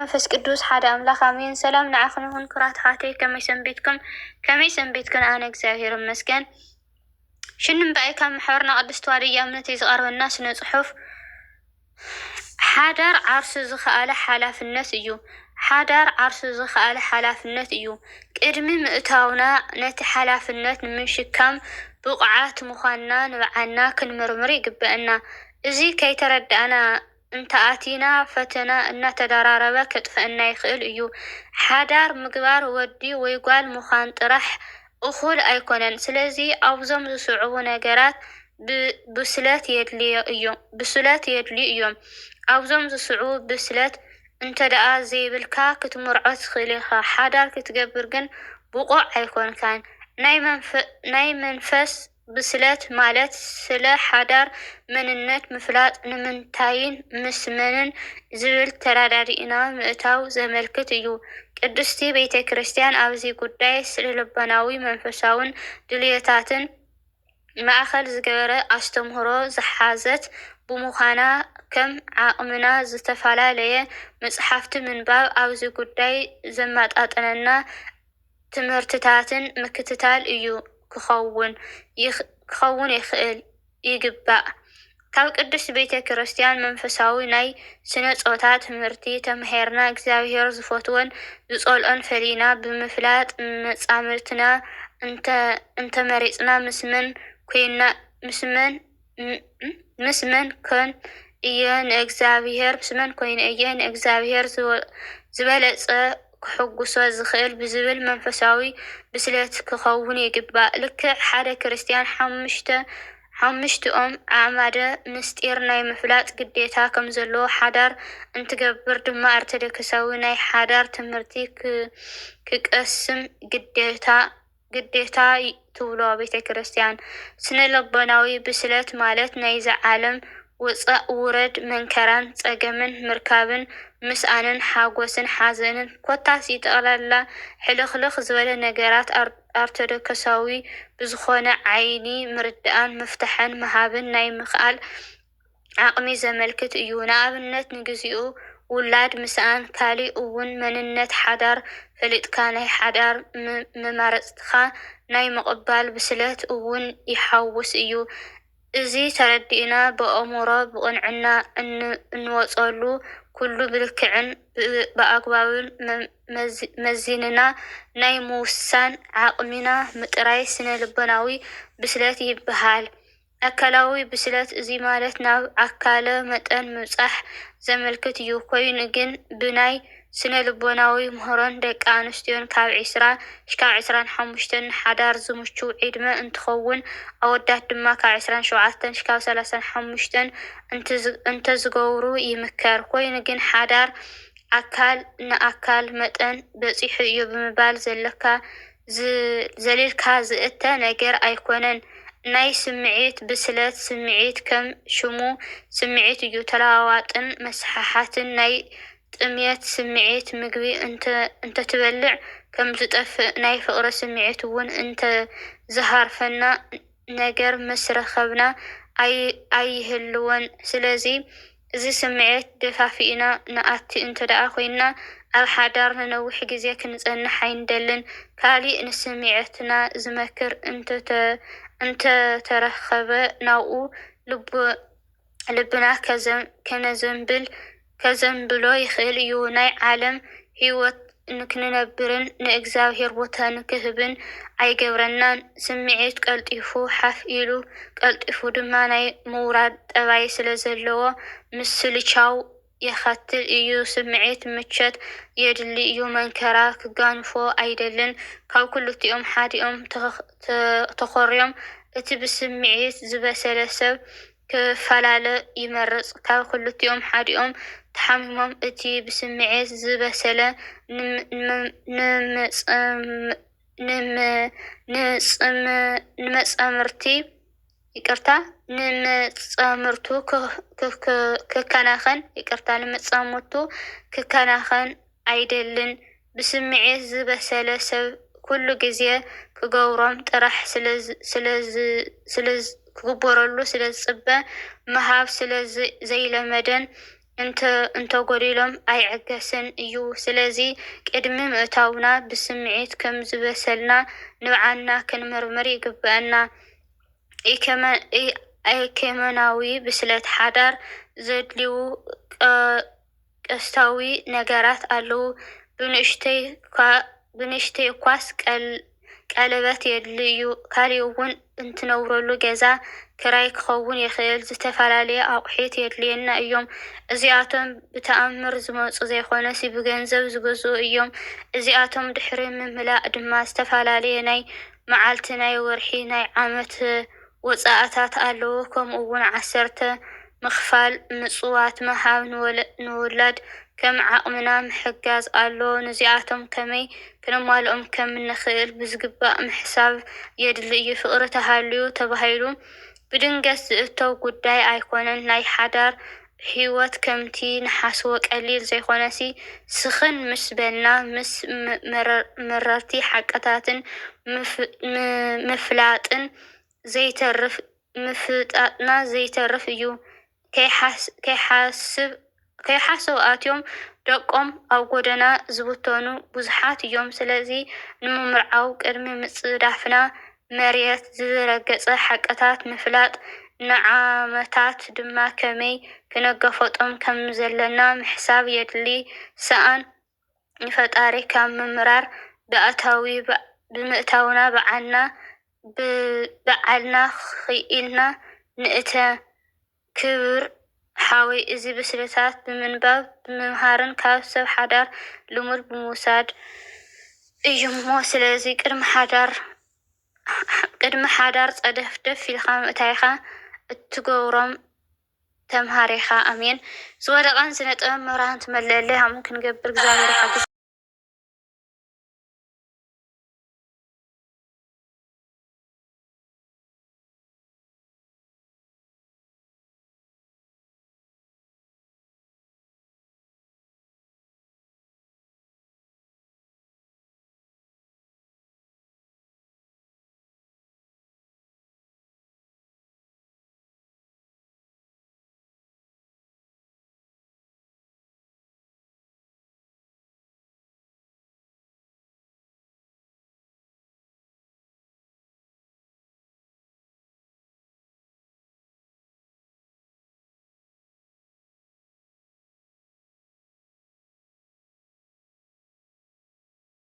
መንፈስ ቅዱስ ሓደ አምላክ አሜን። ሰላም ንዓኹም ይኹን ክራት ሓተይ ከመይ ሰንቤትክን ኣነ እግዚአብሔር ይመስገን። ሽንም በኣይ ካብ ማሕበርና ቅድስት ተዋህዶ እምነት እዩ ዝቐርበና ስነ ጽሑፍ ሓዳር ዓርሱ ዝኸኣለ ሓላፍነት እዩ። ሓዳር ዓርሱ ዝኸኣለ ሓላፍነት እዩ። ቅድሚ ምእታውና ነቲ ሓላፍነት ንምሽካም ብቑዓት ምዃንና ንባዕልና ክንምርምር ይግበአና። እዚ ከይተረዳእና እንተኣቲና ፈተና እናተደራረበ ከጥፍአና ይኽእል እዩ። ሓዳር ምግባር ወዲ ወይ ጓል ምዃን ጥራሕ እኹል ኣይኮነን። ስለዚ ኣብዞም ዝስዕቡ ነገራት ብስለት የድልዩ እዮም። ኣብዞም ዝስዕቡ ብስለት እንተደኣ ዘይብልካ ክትምርዖ ትኽእል ኢኻ። ሓዳር ክትገብር ግን ብቑዕ ኣይኮንካን። ናይ መንፈስ ብስለት ማለት ስለ ሓዳር መንነት ምፍላጥ ንምንታይን ምስ መንን ዝብል ተራዳዲእና ምእታው ዘመልክት እዩ። ቅድስቲ ቤተ ክርስቲያን ኣብዚ ጉዳይ ስለ ልበናዊ መንፈሳውን ድልየታትን ማእኸል ዝገበረ ኣስተምህሮ ዝሓዘት ብምዃና ከም ዓቕምና ዝተፈላለየ መፅሓፍቲ ምንባብ ኣብዚ ጉዳይ ዘማጣጠነና ትምህርትታትን ምክትታል እዩ ክኸውን ይግባእ። ካብ ቅድስት ቤተ ክርስቲያን መንፈሳዊ ናይ ስነ ፆታ ትምህርቲ ተምሄርና እግዚአብሔር ዝፈትወን ዝፀልኦን ፈሊና ብምፍላጥ መፃምርትና እንተመሪፅና ምስመን ኮን እየ ንእግዚአብሔር ዝበለፀ ክሕጉሶ ዝኽእል ብዝብል መንፈሳዊ ብስለት ክኸውን ይግባእ። ልክዕ ሓደ ክርስቲያን ሓሙሽቲኦም ኣዕማደ ምስጢር ናይ ምፍላጥ ግዴታ ከም ዘለዎ ሓዳር እንትገብር ድማ ኦርቶዶክሳዊ ናይ ሓዳር ትምህርቲ ክቀስም ግዴታ ትብሎ ቤተ ክርስቲያን። ስነ ልቦናዊ ብስለት ማለት ናይዚ ዓለም ውፃእ ውረድ መንከራን ፀገምን ምርካብን ምስኣንን ሓጎስን ሓዘንን ኮታስ ይጠቕላላ ሕልኽልኽ ዝበለ ነገራት ኦርቶዶክሳዊ ብዝኾነ ዓይኒ ምርድኣን ምፍታሕን ምሃብን ናይ ምኽኣል ዓቕሚ ዘመልክት እዩ። ንኣብነት ንግዚኡ ውላድ ምስኣን ካሊእ እውን መንነት ሓዳር ፈሊጥካ ናይ ሓዳር መማረፅትኻ ናይ ምቕባል ብስለት እውን ይሓውስ እዩ። እዚ ተረዲእና ብኣእምሮ ብቕንዕና እንወፀሉ ኩሉ ብልክዕን ብኣግባብን መዚንና ናይ ምውሳን ዓቕሚና ምጥራይ ስነ ልቦናዊ ብስለት ይበሃል። ኣካላዊ ብስለት እዚ ማለት ናብ ኣካለ መጠን ምብፃሕ ዘመልክት እዩ። ኮይኑ ግን ብናይ ስነ ልቦናዊ ምህሮን ደቂ ኣንስትዮን ካብ 20-25 ሓዳር ዝምችው ዕድመ እንትኸውን ኣወዳት ድማ ካብ 27-35 እንተዝገብሩ ይምከር። ኮይኑ ግን ሓዳር ኣካል ንኣካል መጠን በፂሑ እዩ ብምባል ዘሊልካ ዝእተ ነገር ኣይኮነን። ናይ ስምዒት ብስለት ስምዒት ከም ሽሙ ስምዒት እዩ። ተለዋዋጥን መስሓሓትን ናይ ጥምየት ስምዒት ምግቢ እንተትበልዕ ከም ዝጠፍእ ናይ ፍቕሪ ስምዒት እውን እንተዝሃርፈና ነገር ምስ ረኸብና ኣይህልወን። ስለዚ እዚ ስምዒት ደፋፊእና ንኣቲ እንተደኣ ኮይና ኣብ ሓዳር ንነዊሕ ግዜ ክንፀንሕ ኣይንደልን። ካሊእ ንስምዒትና ዝመክር እንተተረኸበ ናብኡ ልብና ከዘንብሎ ይኽእል እዩ። ናይ ዓለም ህይወት ንክንነብርን ንእግዚአብሔር ቦታ ንክህብን ኣይገብረናን። ስምዒት ቀልጢፉ ሓፍ ኢሉ ቀልጢፉ ድማ ናይ ምውራድ ጠባይ ስለ ዘለዎ ምስልቻው የኸትል እዩ። ስምዒት ምቸት የድሊ እዩ። መንከራ ክጋንፎ ኣይደልን። ካብ ክልቲኦም ሓዲኦም ተኾርዮም እቲ ብስምዒት ዝበሰለ ሰብ ክፈላለ ይመርፅ። ካብ ክልቲኦም ሓዲኦም ተሓሚሞም እቲ ብስምዒት ዝበሰለ ንመፃምርቱ ክከናኸን ኣይደልን። ብስምዒት ዝበሰለ ሰብ ኩሉ ግዜ ክገብሮም ጥራሕ ክግበረሉ ስለ ዝፅበ ምሃብ ስለ ዘይለመደን እንተ ጎዲሎም ኣይዕገስን እዩ። ስለዚ ቅድሚ ምእታውና ብስምዒት ከም ዝበሰልና ንባዕልና ክንምርምር ይግብአና። ኢኮኖሚያዊ ብስለት ሓዳር ዘድልዩ ቀስታዊ ነገራት ኣለዉ። ብንእሽተይ እኳስ ቀለበት የድልዩ። ካሊእ እውን እንትነብረሉ ገዛ ክራይ ክኸውን ይኽእል። ዝተፈላለየ ኣቑሑት የድልየና እዮም። እዚኣቶም ብተኣምር ዝመፁ ዘይኮነስ ብገንዘብ ዝገዝኡ እዮም። እዚኣቶም ድሕሪ ምምላእ ድማ ዝተፈላለየ ናይ መዓልቲ፣ ናይ ወርሒ፣ ናይ ዓመት ወፃእታት ኣለዎ። ከምኡ እውን 10 ምኽፋል ምጽዋት ምሃብ ንውላድ ከም ዓቕምና ምሕጋዝ ኣሎ። ነዚኣቶም ከመይ ክነማልኦም ከም ንኽእል ብዝግባእ ምሕሳብ የድሊ እዩ። ፍቕሪ ተሃልዩ ተባሂሉ ብድንገት ዝእተው ጉዳይ ኣይኮነን። ናይ ሓዳር ህይወት ከምቲ ንሓስቦ ቀሊል ዘይኮነሲ ስኽን ምስ በልና ምስ መረርቲ ሓቀታትን ምፍላጥን ምፍጣጥና ዘይተርፍ እዩ። ከይሓስቡ ኣትዮም ደቆም ኣብ ጎደና ዝብተኑ ብዙሓት እዮም። ስለዚ ንምምርዓው ቅድሚ ምጽዳፍና መሬት ዝረገጸ ሓቀታት ምፍላጥ ንዓመታት ድማ ከመይ ክነገፈጦም ከም ዘለና ምሕሳብ የድሊ። ሰኣን ንፈጣሪ ካብ ምምራር ብምእታውና በዓልና ክኢልና ንእተ ክብር ሓወይ እዚ ብስለታት ብምንባብ ብምምሃርን ካብ ሰብ ሓዳር ልሙድ ብምውሳድ እዩ እሞ። ስለዚ ቅድሚ ሓዳር ፀደፍደፍ ኢልካ ምእታይካ እትገብሮም ተምሃሪኻ። ኣሜን። ዝወደቐን ዝነጥበን መብራህን ትመለአለይ ሃሙ ክንገብር እግዚአብሔር ይሓግዝ።